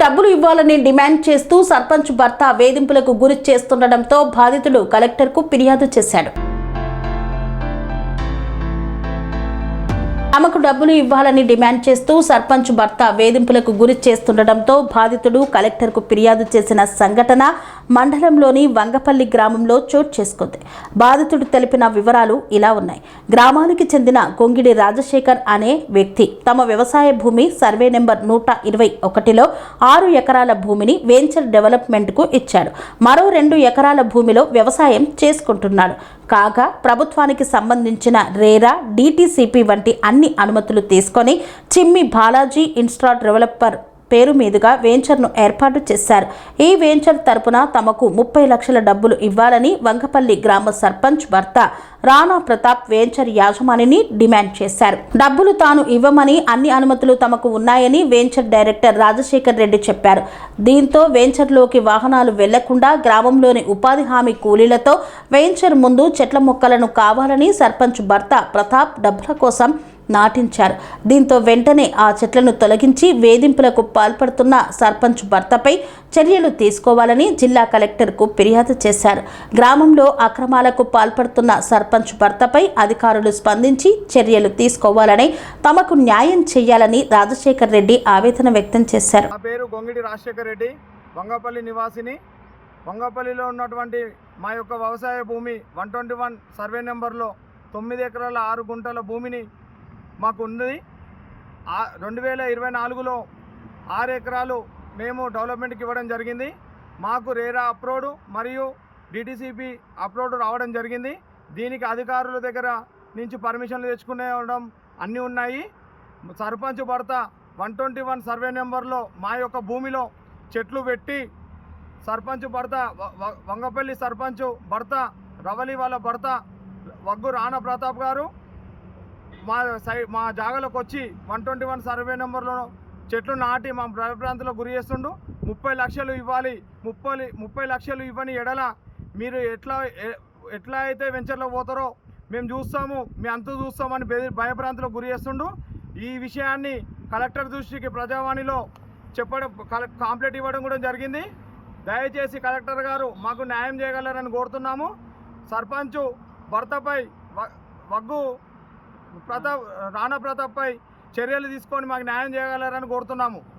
డబ్బులు ఇవ్వాలని డిమాండ్ చేస్తూ సర్పంచ్ భర్త వేధింపులకు గురి చేస్తుండటంతో బాధితుడు కలెక్టర్కు ఫిర్యాదు చేశాడు. తమకు డబ్బులు ఇవ్వాలని డిమాండ్ చేస్తూ సర్పంచ్ భర్త వేధింపులకు గురి చేస్తుండటంతో బాధితుడు కలెక్టర్కు ఫిర్యాదు చేసిన సంఘటన మండలంలోని వంగపల్లి గ్రామంలో చోటు చేసుకుంది. బాధితుడు తెలిపిన వివరాలు ఇలా ఉన్నాయి. గ్రామానికి చెందిన గొంగిడి రాజశేఖర్ అనే వ్యక్తి తమ వ్యవసాయ భూమి సర్వే నెంబర్ 121లో 6 ఎకరాల భూమిని వెంచర్ డెవలప్మెంట్కు ఇచ్చాడు. మరో 2 ఎకరాల భూమిలో వ్యవసాయం చేసుకుంటున్నాడు. కాగా ప్రభుత్వానికి సంబంధించిన రేరా, DTCP వంటి అన్ని అనుమతులు తీసుకొని చిమ్మి బాలాజీ ఇన్స్ట్రా డెవలపర్ పేరు మీదుగా వెంచర్ను ఏర్పాటు చేశారు. ఈ వెంచర్ తరపున తమకు 30 లక్షల డబ్బులు ఇవ్వాలని వంగపల్లి గ్రామ సర్పంచ్ భర్త రాణా ప్రతాప్ వెంచర్ యాజమానిని డిమాండ్ చేశారు. డబ్బులు తాను ఇవ్వమని, అన్ని అనుమతులు తమకు ఉన్నాయని వెంచర్ డైరెక్టర్ రాజశేఖర్ రెడ్డి చెప్పారు. దీంతో వెంచర్లోకి వాహనాలు వెళ్లకుండా గ్రామంలోని ఉపాధి హామీ కూలీలతో వెంచర్ ముందు చెట్ల మొక్కలను కావాలని సర్పంచ్ భర్త ప్రతాప్ డబ్బుల కోసం నాటించారు. దీంతో వెంటనే ఆ చెట్లను తొలగించి వేధింపులకు పాల్పడుతున్న సర్పంచ్ భర్తపై చర్యలు తీసుకోవాలని జిల్లా కలెక్టర్కు ఫిర్యాదు చేశారు. గ్రామంలో అక్రమాలకు పాల్పడుతున్న సర్పంచ్ భర్తపై అధికారులు స్పందించి చర్యలు తీసుకోవాలని, తమకు న్యాయం చేయాలని రాజశేఖర్ రెడ్డి ఆవేదన వ్యక్తం చేశారు. నా పేరు గొంగిడి రాజశేఖర్ రెడ్డి, వంగపల్లి నివాసిని. వంగపల్లిలో ఉన్నటువంటి మా యొక్క వ్యవసాయ భూమి 121 సర్వే నెంబర్లో 9 ఎకరాల 6 గుంటల భూమిని మాకు ఉంది. 2024లో 6 ఎకరాలు మేము డెవలప్మెంట్కి ఇవ్వడం జరిగింది. మాకు రేరా అప్రూవ్డ్ మరియు DTCP అప్రూవ్డ్ రావడం జరిగింది. దీనికి అధికారుల దగ్గర నుంచి పర్మిషన్లు తెచ్చుకునేవడం అన్నీ ఉన్నాయి. సర్పంచ్ భర్త 121 సర్వే నెంబర్లో మా యొక్క భూమిలో చెట్లు పెట్టి సర్పంచ్ భర్త వంగపల్లి సర్పంచ్ భర్త రవలి వాళ్ళ భర్త వగ్గు రాణా ప్రతాప్ గారు మా జాగాలోకి వచ్చి 121 సర్వే నెంబర్లో చెట్లు నాటి మా ప్రాంతంలో గురి చేస్తుండు. 30 లక్షలు ఇవ్వాలి, 30 లక్షలు ఇవ్వని ఎడల మీరు ఎట్లా అయితే వెంచర్లో పోతారో మేము చూస్తాము, మీ అంతు చూస్తామని భయప్రాంతంలో గురి చేస్తుండు. ఈ విషయాన్ని కలెక్టర్ దృష్టికి ప్రజావాణిలో చెప్పడం, కాంప్లైంట్ ఇవ్వడం కూడా జరిగింది. దయచేసి కలెక్టర్ గారు మాకు న్యాయం చేయగలరని కోరుతున్నాము. సర్పంచ్ భర్తపై వగ్గు రాణా ప్రతాప్పై చర్యలు తీసుకొని మాకు న్యాయం చేయగలరని కోరుతున్నాము.